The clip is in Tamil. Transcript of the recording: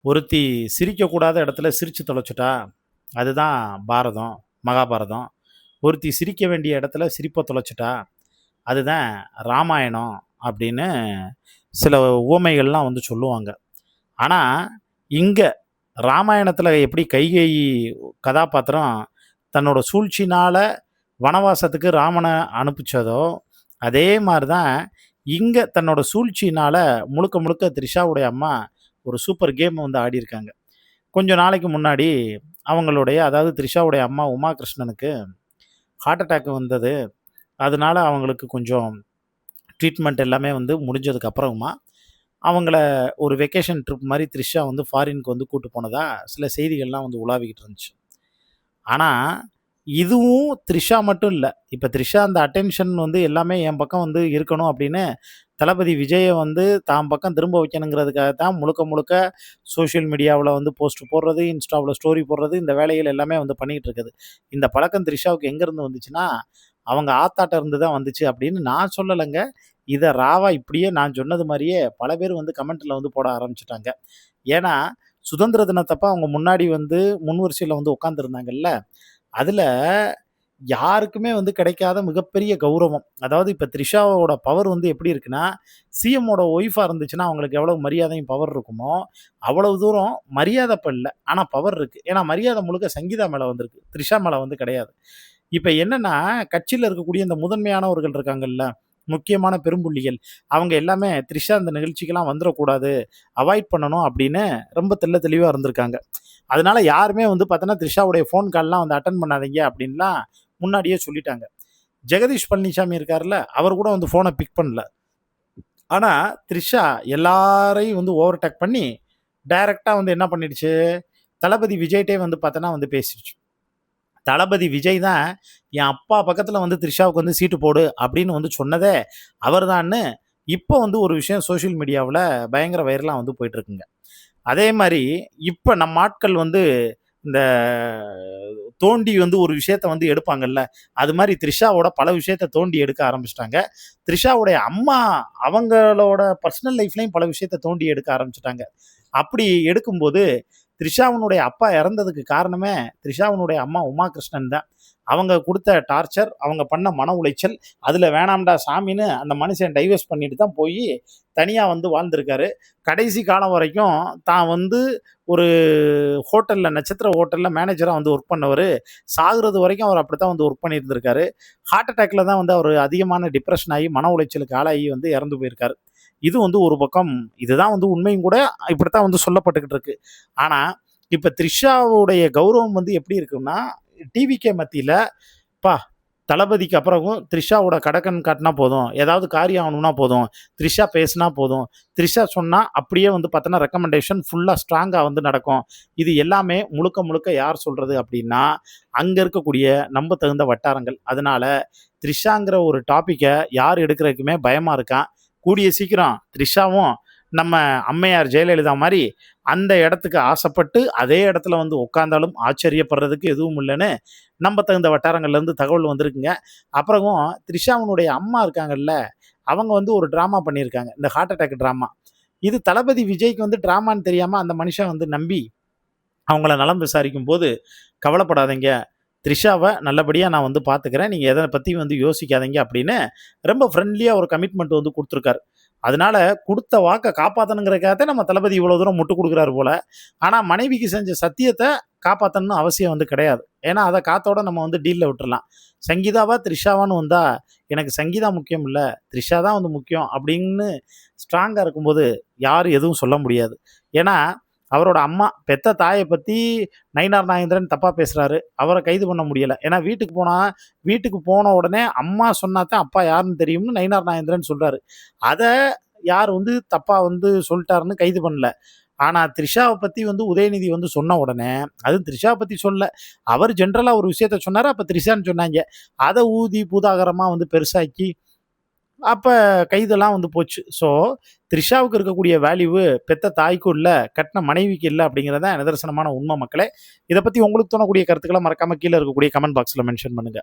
ஒருத்தி சிரிக்கக்கூடாத இடத்துல சிரிச்சு தொலைச்சுட்டா, அதுதான் பாரதம், மகாபாரதம். ஒருத்தி சிரிக்க வேண்டிய இடத்துல சிரிப்ப தொலைச்சுட்டா, அதுதான் ராமாயணம் அப்படின்னு சில உவமைகள்லாம் வந்து சொல்லுவாங்க. ஆனா, இங்க ராமாயணத்தில எப்படி கைகேயி கதாபாத்திரம் தன்னோட சூழ்ச்சினால வனவாசத்துக்கு ராமன அனுப்பிச்சதோ, அதே மாரி தான் இங்க தன்னோட சூழ்ச்சியினால முழுக்க முழுக்க த்ரிஷாவுடைய அம்மா ஒரு சூப்பர் கேம் வந்து ஆடியிருக்காங்க. கொஞ்ச நாளைக்கு முன்னாடி அவங்களுடைய அதாவது த்ரிஷாவுடைய அம்மா உமா கிருஷ்ணனுக்கு ஹார்ட் அட்டாக் வந்தது. அதனால அவங்களுக்கு கொஞ்சம் ட்ரீட்மெண்ட் எல்லாமே வந்து முடிஞ்சதுக்கு அப்புறமா, அவங்கள ஒரு வெக்கேஷன் ட்ரிப் மாரி த்ரிஷா வந்து ஃபாரினுக்கு வந்து கூட்டு போனதா சில செய்திகள்லாம் வந்து உலாவிக்கிட்டு இருந்துச்சு. ஆனா, இதுவும் த்ரிஷா மட்டும் இல்ல. இப்ப த்ரிஷா அந்த அட்டென்ஷன் வந்து எல்லாமே என் பக்கம் வந்து இருக்கணும் அப்படின்னு, தளபதி விஜய வந்து தான் பக்கம் திரும்ப வைக்கணுங்கிறதுக்காக தான் முழுக்க முழுக்க சோசியல் மீடியாவுல வந்து போஸ்ட் போடுறது, இன்ஸ்டாவுல ஸ்டோரி போடுறது, இந்த வேலைகள் எல்லாமே வந்து பண்ணிக்கிட்டு இருக்குது. இந்த பழக்கம் த்ரிஷாவுக்கு எங்கேருந்து வந்துச்சுன்னா, அவங்க ஆத்தாட்ட இருந்து தான் வந்துச்சு அப்படின்னு நான் சொல்லலங்க. இத ராவா இப்படியே நான் சொன்னது மாரியே பல பேர் வந்து கமெண்ட்ல வந்து போட ஆரம்பிச்சுட்டாங்க. ஏன்னா, சுதந்திர தினத்தப்ப அவங்க முன்னாடி வந்து முன் வரிசையில வந்து உட்காந்துருந்தாங்கல்ல, அதுல யாருக்குமே வந்து கிடைக்காத மிகப்பெரிய கௌரவம். அதாவது இப்ப த்ரிஷாவோட பவர் வந்து எப்படி இருக்குன்னா, சிஎம்மோட ஒய்ஃபா இருந்துச்சுன்னா, அவங்களுக்கு எவ்வளவு மரியாதையும், பவர் இருக்குமோ, அவ்வளவு தூரம் மரியாதை இப்ப இல்ல. ஆனா பவர் இருக்கு. ஏன்னா மரியாதை முழுக்க சங்கீதா மேல வந்திருக்கு. த்ரிஷா மேல வந்து கிடையாது. இப்ப என்னன்னா, கட்சியில இருக்கக்கூடிய இந்த முதன்மையானவர்கள் இருக்காங்கல்ல, முக்கியமான பெரும்புள்ளிகள், அவங்க எல்லாமே த்ரிஷா இந்த நிகழ்ச்சிக்கெல்லாம் வந்துறக்கூடாது, அவாய்ட் பண்ணணும் அப்படின்னு ரொம்ப தெள்ள தெளிவா இருந்திருக்காங்க. அதனால யாருமே வந்து பார்த்தோன்னா, த்ரிஷாவுடைய ஃபோன் கால்லாம் வந்து அட்டெண்ட் பண்ணாதீங்க அப்படின்லாம் முன்னாடியே சொல்லிட்டாங்க. ஜெகதீஷ் பழனிசாமி இருக்கார்ல, அவர் கூட வந்து ஃபோன பிக் பண்ணல. ஆனா, த்ரிஷா எல்லாரையும் வந்து ஓவர்டேக் பண்ணி, டைரக்ட்டா வந்து என்ன பண்ணிடுச்சு, தளபதி விஜய்ட்டயே வந்து பார்த்தோன்னா வந்து பேசிருச்சு. தளபதி விஜய் தான் என் அப்பா பக்கத்துல வந்து த்ரிஷாவுக்கு வந்து சீட்டு போடு அப்படின்னு வந்து சொன்னதே அவர்தான்னு இப்போ வந்து ஒரு விஷயம் சோஷியல் மீடியாவுல பயங்கர வைரலா வந்து போயிட்டு இருக்குங்க. அதே மாரி இப்ப நம்ம ஆட்கள் வந்து இந்த தோண்டி வந்து ஒரு விஷயத்த வந்து எடுப்பாங்கல்ல, அது மாரி த்ரிஷாவோட பல விஷயத்த தோண்டி எடுக்க ஆரம்பிச்சுட்டாங்க. த்ரிஷாவுடைய அம்மா அவங்களோட பர்சனல் லைஃப்லயும் பல விஷயத்த தோண்டி எடுக்க ஆரம்பிச்சுட்டாங்க. அப்படி எடுக்கும்போது த்ரிஷாவினுடைய அப்பா இறந்ததுக்கு காரணமே த்ரிஷாவினுடைய அம்மா உமா கிருஷ்ணன் தான். அவங்க குடுத்த டார்ச்சர், அவங்க பண்ண மன உளைச்சல், அதில வேணாம்டா சாமின்னு அந்த மனுஷன் டைவர்ஸ் பண்ணிட்டு தான் போயி தனியா வந்து வாழ்ந்திருக்காரு. கடைசி காலம் வரைக்கும் தான் வந்து ஒரு ஹோட்டல்ல நட்சத்திர ஹோட்டல்ல மேனேஜரா வந்து ஒர்க் பண்ணவரு, சாகுறது வரைக்கும் அவர் அப்படித்தான் வந்து ஒர்க் பண்ணியிருந்திருக்காரு. ஹார்ட் அட்டாக்ல தான் வந்து அவரு அதிகமான டிப்ரஷன் ஆகி, மன உளைச்சலுக்கு ஆளாகி வந்து இறந்து போயிருக்காரு. இது வந்து ஒரு பக்கம் இதுதான் வந்து உண்மையும் கூட இப்படித்தான் வந்து சொல்லப்பட்டுக்கிட்டு இருக்கு. ஆனா, இப்ப த்ரிஷாவுடைய கௌரவம் வந்து எப்படி இருக்குன்னா, டிவிகே மத்தியில, "அப்பா தளபதிக்கு அப்புறமும் த்ரிஷாவோட கடக்கன் காட்டுனா போதும். ஏதாவது காரியம் ஆகணும்னா போதும். த்ரிஷா பேசினா போதும். த்ரிஷா சொன்னா அப்படியே வந்து பார்த்தோன்னா ரெக்கமெண்டேஷன் ஃபுல்லா ஸ்ட்ராங்கா வந்து நடக்கும்." இது எல்லாமே முழுக்க முழுக்க யார் சொல்றது அப்படின்னா, அங்க இருக்கக்கூடிய நம்ப தகுந்த வட்டாரங்கள். அதனால த்ரிஷாங்கிற ஒரு டாபிக்க யார் எடுக்கிறதுக்குமே பயமா இருக்கான். கூடிய சீக்கிரம் த்ரிஷாவும் நம்ம அம்மையார் ஜெயலலிதா மாரி அந்த இடத்துக்கு ஆசைப்பட்டு அதே இடத்துல வந்து உட்கார்ந்தாலும் ஆச்சரியப்படுறதுக்கு எதுவும் இல்லைன்னு நம்ப தகுந்த வட்டாரங்கள்லேருந்து தகவல் வந்திருக்குங்க. அப்புறமும் த்ரிஷாவினுடைய அம்மா இருக்காங்கல்ல, அவங்க வந்து ஒரு ட்ராமா பண்ணியிருக்காங்க. இந்த ஹார்ட் அட்டாக் ட்ராமா. இது தளபதி விஜய்க்கு வந்து ட்ராமான்னு தெரியாம அந்த மனுஷன் வந்து நம்பி அவங்கள நலம் விசாரிக்கும்போது, "கவலைப்படாதீங்க. த்ரிஷாவ நல்லபடியா நான் வந்து பார்த்துக்கிறேன். நீங்க எத பத்தியும் வந்து யோசிக்காதீங்க" அப்படின்னு ரொம்ப ஃப்ரெண்ட்லியா ஒரு கமிட்மெண்ட் வந்து குடுத்துருக்காரு. அதனால குடுத்த வாக்க காப்பாத்தணுங்கிறதுக்காக தான் நம்ம தளபதி இவ்வளோ தூரம் முட்டு குடுக்குறாரு போல. ஆனா மனைவிக்கு செஞ்ச சத்தியத்த காப்பாத்தணும்னு அவசியம் வந்து கிடையாது. ஏன்னா, அத காத்தோட நம்ம வந்து டீல்ல விட்டுறலாம். சங்கீதாவா, த்ரிஷாவான்னு வந்தா, எனக்கு சங்கீதா முக்கியம் இல்ல. த்ரிஷா தான் வந்து முக்கியம் அப்படின்னு ஸ்ட்ராங்கா இருக்கும்போது, யாரும் எதுவும் சொல்ல முடியாது. ஏன்னா, அவரோட அம்மா, பெத்த தாய பத்தி நயினார் நாகேந்திரன் தப்பா பேசுறாரு. அவர கைது பண்ண முடியல. ஏன்னா வீட்டுக்கு போன உடனே அம்மா சொன்னா தான் அப்பா யாருன்னு தெரியும்னு நயினார் நாகேந்திரன் சொல்றாரு. அத யார் வந்து தப்பா வந்து சொல்ட்டாருன்னு கைது பண்ணல. ஆனா த்ரிஷாவ பத்தி வந்து உதயநிதி வந்து சொன்ன உடனே, அதுவும் த்ரிஷாவ பத்தி சொல்லல. அவர் ஜெனரலா ஒரு விஷயத்த சொன்னாரு. அப்ப த்ரிஷான்னு சொன்னாய்ங்க. அத ஊதி பூதாகரமா வந்து பெருசாக்கி அப்ப கைதெல்லாம் வந்து போச்சு. ஸோ, த்ரிஷாவுக்கு இருக்கக்கூடிய வேல்யூவு பெத்த தாய்க்கும் இல்ல, கட்ன மனைவிக்கு இல்ல அப்படிங்கிறது தான் நிதர்சனமான உண்ம மக்களே. இத பத்தி உங்களுக்கு தோணக்கூடிய கருத்துக்கள மறக்காம கீழ இருக்கக்கூடிய கமெண்ட் பாக்ஸ்ல மென்ஷன் பண்ணுங்க.